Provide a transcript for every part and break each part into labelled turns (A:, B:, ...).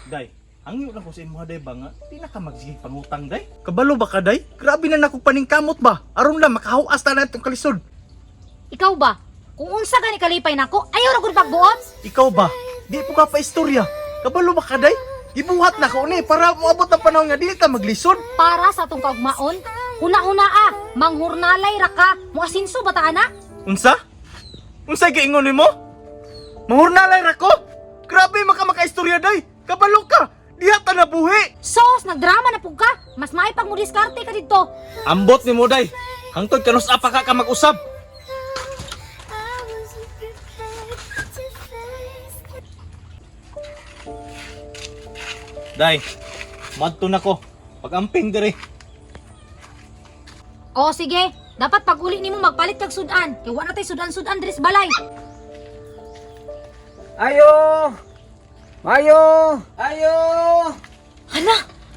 A: Day, ang iyo lang ko sa inyo day ba nga, di na ka magsiging pangutang day. Kabalo ba ka day? Grabe na nakong paningkamot ba? Aron lang makahuas na itong kalisod.
B: Ikaw ba? Kung unsa gani kalipay nako, ayaw ra gud pagbuot.
A: Ikaw ba? Di po ka pa istorya. Kabalo ba ka day? Ibuhat na ko ni para moabot ang panahon nga di ka maglisod.
B: Para sa atong kaugmaon, una-una manghurnalay ra ka, muasinso bata ana?
A: Unsa? Unsa giingon nimo? Mahurnalay ra ko? Grabe makaistorya day. Kabalo ka. Diha ta nabuhi.
B: Sos, nagdrama na pug ka. Mas maipag mo diskarte ka didto.
A: Ambot ni mo day. Hangtod kanus apa ka mag-usab. Day, madto na ko. Pag-amping diri.
B: O sige, dapat pag uli nimo magpalit kag sudan. Kay wa na tay sudan-sudan diri sa balay.
C: Ayo! Mayo! Ayo!
B: Hala,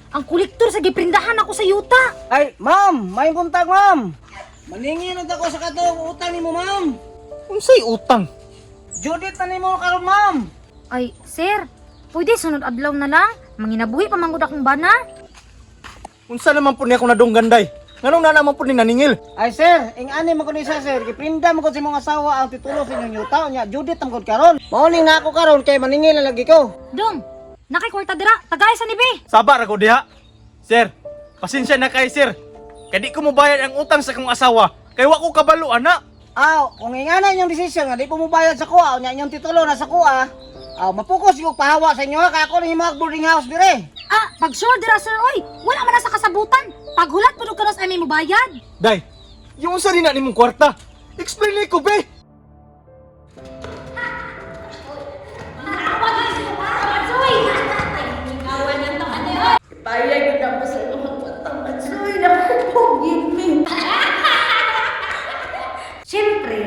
B: ang kolektor sa giprindahan ako sa yuta.
C: Ay, ma'am! May buntag, ma'am! Maningin ako sa katong utang ni mo, ma'am!
A: Unsay utang?
C: Judith na ni mo karon, ma'am!
B: Ay, sir, pwede sunod adlaw na lang. Manginabuhi pa manggod akong bana.
A: Unsa naman po niya akong nadunggan day? Nganong na naman po ni naningil?
C: Ay, sir! Ingani mo ko ni sa sir. Giprinda mo ko si mong asawa ang titulo sa inyong yuta. Nya, Judith ang karon. Mauling na ako karon kay maningin na lagi ko.
B: Dong, nakikwarta dira, tagay sa nibi.
A: Sabar ako diha. Sir, pasensya na kay sir. Kadi ko mo bayad ang utang sa kong asawa. Kay wa ko kabalo ana.
C: Aw, kung ingana inyong desisyon nga di po mo bayad sa kuha, nya inyong titulo na sa kuha. Aw, mapukos ko pahawa sa inyo ha, kaya ako ni mag boarding house dire.
B: Ah, pag sure dira sir, oy, wala man na sa kasabutan. Paghulat po ka sa amin mo bayad.
A: Day, yung unsa rin na nimong kwarta. Explain ko be.
D: Payag yun ako sa mga patang matsoy na pupugin me.
B: Siyempre,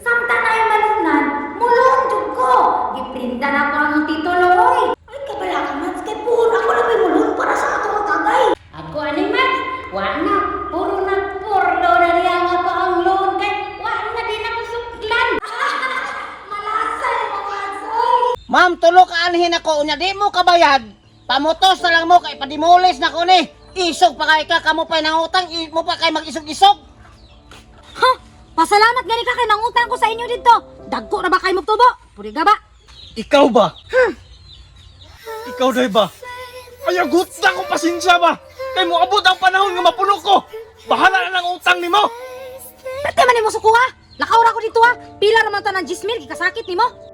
B: samta na yung malunan, mulong jud ko. Giprinda na ko ang titulo, oy.
D: Ay, kabala ka, Mats. Kay puro ako na may mulong para sa atong magkagay.
B: Ako ani man, wa na, puro na purlo na niya nga pa ang loan kay wa na din ako suklan. Malasay mga soy.
C: Ma'am, tulo ka anhin ako, unya di mo kabayad. Pamutos na lang mo kay padimulis na ko ni. Isog pa kay ka kamo pa nang utang, mo pa kay mag-isog-isog.
B: Ha? Pasalamat gani ka kay nangutang ko sa inyo dito. Dagko na ba kay magtubo? Puriga ba?
A: Ikaw ba? Ikaw day ba? Ay agut na ko pasensya ba? Kay mo abot ang panahon nga mapuno ko. Bahala na lang utang nimo.
B: Pwede man nimo sukuha. Lakaw ra ko dito ha. Pila naman ta ng 10,000 kikasakit nimo.